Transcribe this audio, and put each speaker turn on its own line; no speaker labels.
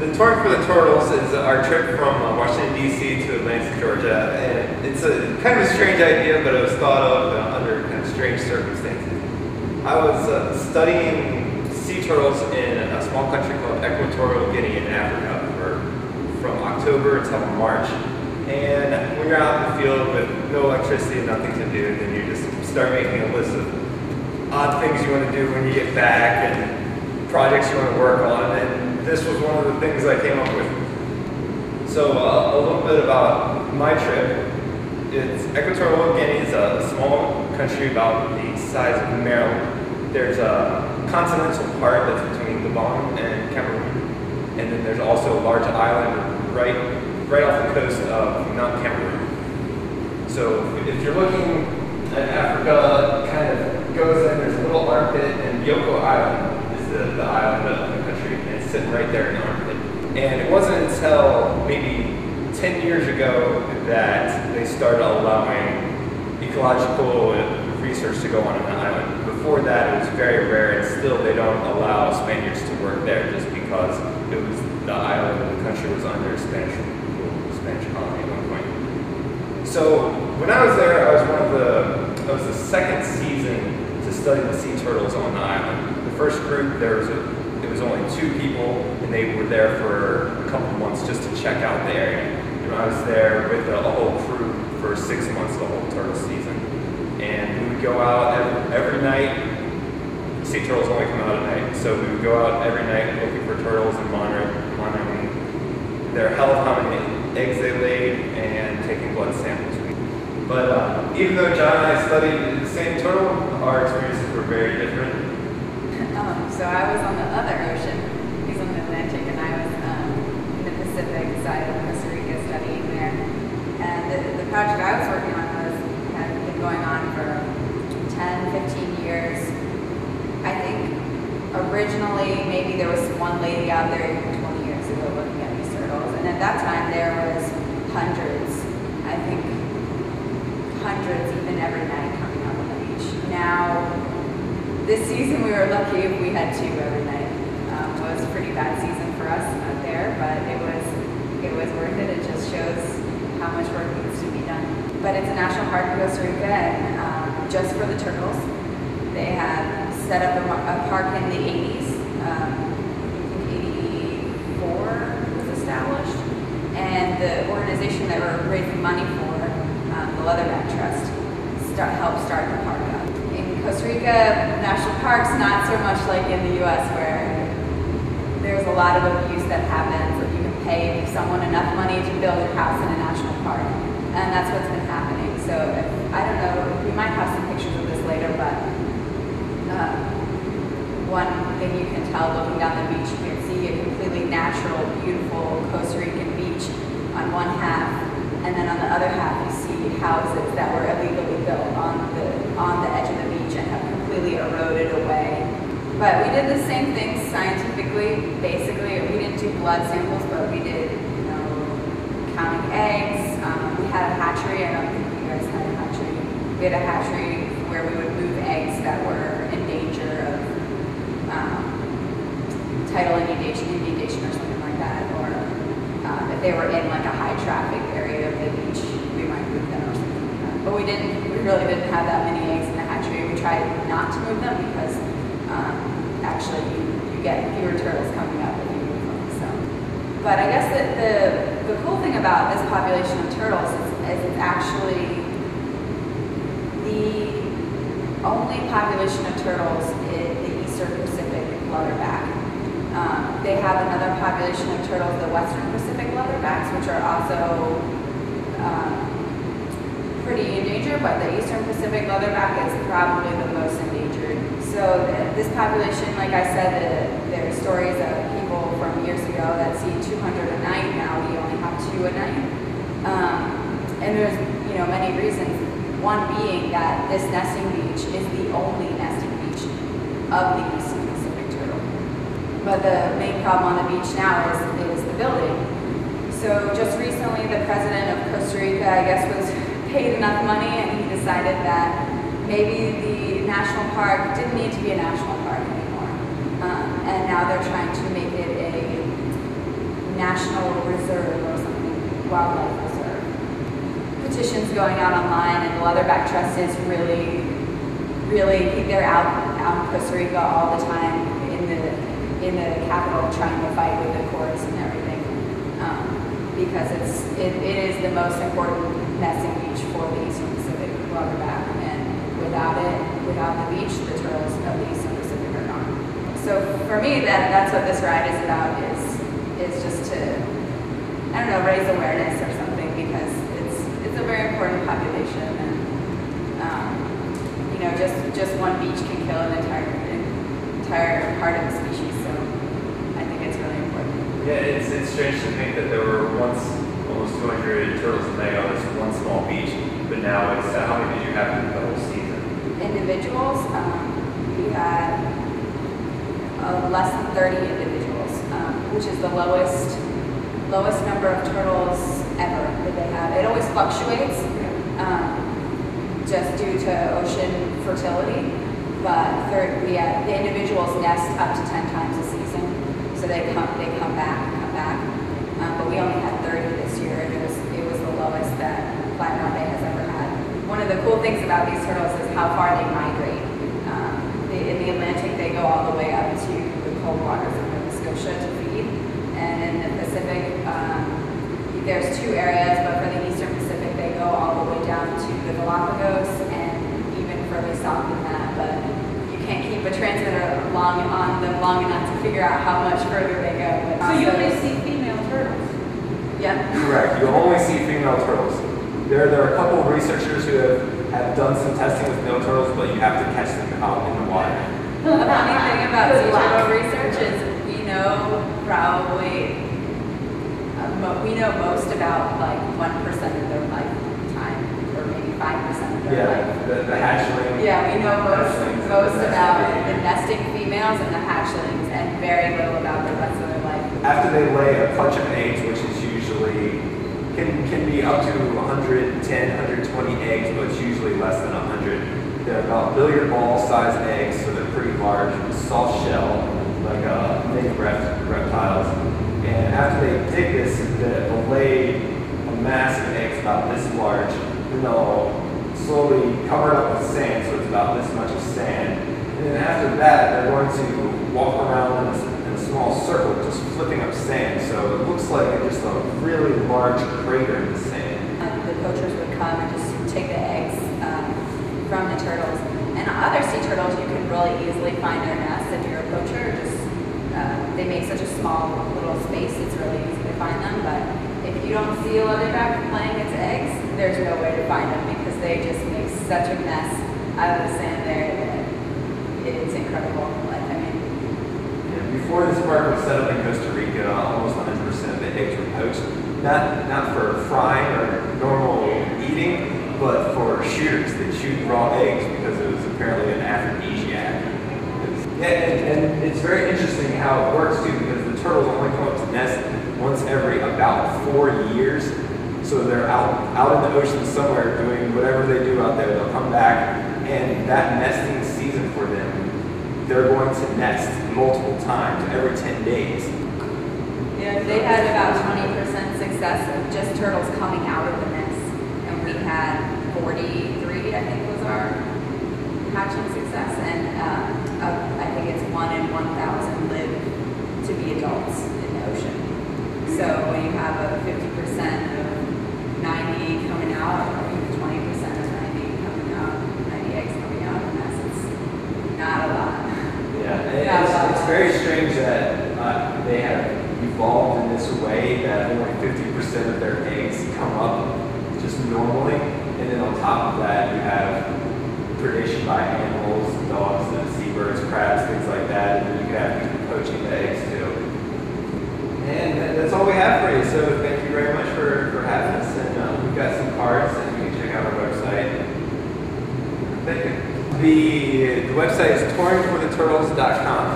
the tour for the turtles is our trip from Washington, D.C. to Atlanta, Georgia. And it's a kind of a strange idea, but it was thought of under kind of strange circumstances. I was studying sea turtles in a small country called Equatorial Guinea in Africa from October until March. And when you're out in the field with no electricity and nothing to do, then you just start making a list of odd things you want to do when you get back and projects you want to work on. And this was one of the things I came up with. So a little bit about my trip. Equatorial Guinea is a small country about the size of Maryland. There's a continental part that's between Gabon and Cameroon. And then there's also a large island right off the coast of Mount Cameroon. So if you're looking at Africa, it kind of goes in, there's a little armpit, and Bioko Island is the island of the country, and it's sitting right there in the armpit. And it wasn't until maybe 10 years ago that they started allowing ecological research to go on the island. Before that, it was very rare, and still they don't allow Spaniards to work there just because it was the island and the country was under Spanish colony at one point. So when I was there, I was the second season to study the sea turtles on the island. The first group, it was only 2 people, and they were there for a couple months just to check out the area. And I was there with a whole crew for 6 months, the whole turtle season. And we would go out every night. Sea turtles only come out at night, so we would go out every night looking for turtles and monitoring their health, how many eggs they laid, and taking blood samples. But even though John and I studied the same turtle, our experiences were very different.
So I was on the other ocean. He's on the Atlantic, and I was in the Pacific side of Costa Rica studying there. And the project I was working on had been going on for 10, 15 years. I think originally maybe there was one lady out there even 20 years ago looking at these turtles, and at that time there was hundreds, I think hundreds even every night coming up on the beach. Now, this season we were lucky if we had 2 every night. It was a pretty bad season for us out there, but it was worth it. It just shows how much work needs to be done. But it's a national park in Costa Rica, and just for the turtles. They have set up a park in the 80s. I think 84 was established. And the organization that we're raising money for, the Leatherback Trust, helped start the park up. In Costa Rica, national parks, not so much like in the US where there's a lot of abuse that happens. Like you can pay someone enough money to build a house in a national park. And that's what's been happening. So I don't know, we might have some pictures of this later, but one thing you can tell looking down the beach, you can see a completely natural, beautiful Costa Rican beach on one half, and then on the other half you see houses that were illegally built on the edge of the beach and have completely eroded away. But we did the same things scientifically. Basically, we didn't do blood samples, but we did, counting eggs. We had a hatchery. I don't think you guys had a hatchery. We had a hatchery where we would move eggs that were in danger of tidal inundation or something like that, or if they were in like a high traffic area of the beach, we might move them or something like that. But we really didn't have that many eggs in the hatchery. We tried not to move them because actually you get fewer turtles coming up if you move them. So, but I guess that the cool thing about this population of turtles is it's actually the only population of turtles in the Eastern Pacific leatherback. They have another population of turtles, the Western Pacific leatherbacks, which are also pretty endangered, but the Eastern Pacific leatherback is probably the most endangered. So this population, like I said, there are stories of people from years ago that see 200 a night. Now we only have 2 a night. And there's many reasons. One being that this nesting beach is the only nesting beach of the Eastern Pacific turtle. But the main problem on the beach now is the building. So just recently the president of Costa Rica, I guess, was paid enough money and he decided that maybe the national park didn't need to be a national park anymore. And now they're trying to make it national reserve or something, wildlife reserve. Petitions going out online, and the Leatherback Trust is really, they're out in Costa Rica all the time in the capital trying to fight with the courts and everything, because it is the most important nesting beach for the Eastern Pacific Leatherback, and without the beach, the turtles of the Eastern Pacific are gone. So for me, that's what this ride is about, is just to, I don't know, raise awareness or something, because it's a very important population, and you know, just one beach can kill an entire part of the species. So I think it's really important.
Yeah, it's strange to think that there were once almost 200 turtles a day on this one small beach, but now it's how many did you have in the whole season?
Individuals, we had less than 30 individuals, which is the lowest number of turtles ever that they have. It always fluctuates, just due to ocean fertility, but the individuals nest up to 10 times a season, so they come back. But we only had 30 this year, and it was the lowest that Flat Ground Bay has ever had. One of the cool things about these turtles is how far they migrate. In the Atlantic, they go all the way up to the cold waters of Nova Scotia to feed, and in the Pacific, there's two areas, but for the Eastern Pacific, they go all the way down to the Galapagos and even further south than that. But you can't keep a transmitter on them long enough to figure out how much further they go. But
so you only see female turtles?
Yeah.
Correct. You only see female turtles. There are a couple of researchers who have done some testing with male turtles, but you have to catch them out in the water.
The funny thing about sea turtle research is we know most about like 1% of their lifetime, or maybe 5% of their life.
The hatchling.
Yeah, we know most about the nesting females and the hatchlings, and very little about the rest of their life.
After they lay a clutch of eggs, which is usually can be up to 110, 120 eggs, but it's usually less than 100. They're about billiard ball sized eggs, so they're pretty large, soft shell, like native reptiles. And after they dig this, they'll lay a mass of eggs about this large, and they'll slowly cover it up with sand, so it's about this much of sand. And then after that, they're going to walk around in a small circle, just flipping up sand. So it looks like just a really large crater in the sand.
The poachers would come and just take the eggs from the turtles. And other sea turtles, you can really easily find their nests if you're a poacher. They make such a small little space, it's really easy to find them. But if you don't see a leatherback laying its eggs, there's no way to find them, because they just make such a mess out of the sand there that it's incredible.
Before this park was set up in Costa Rica, almost 100% of the eggs were poached. Not for frying or normal eating, but for shooters. They shoot raw eggs because it was apparently an aphrodisiac. And it's very interesting how it works too, because the turtles only come up to nest once every about 4 years. So they're out in the ocean somewhere doing whatever they do out there. They'll come back, and that nesting season for them, they're going to nest multiple times every 10 days.
Yeah, they had about 20% success of just turtles coming out of the nest, and we had 43, I think, was our hatching success, and I think it's 1 in 1,000 live to be adults in the ocean. So when you have a 50% of 90 coming out, or even 20% of 90 coming out, 90 eggs coming out of the nest, it's not a lot.
Yeah, it's very strange that they have evolved in this way, that only 50% of their eggs come up just normally, and then on top of that you have predation by animals, dogs, seabirds, crabs, things like that, and then you can have people poaching the eggs too. And that's all we have for you, so thank you very much for having us, and we've got some cards, and you can check out our website. Thank you. The website is touringfortheturtles.com.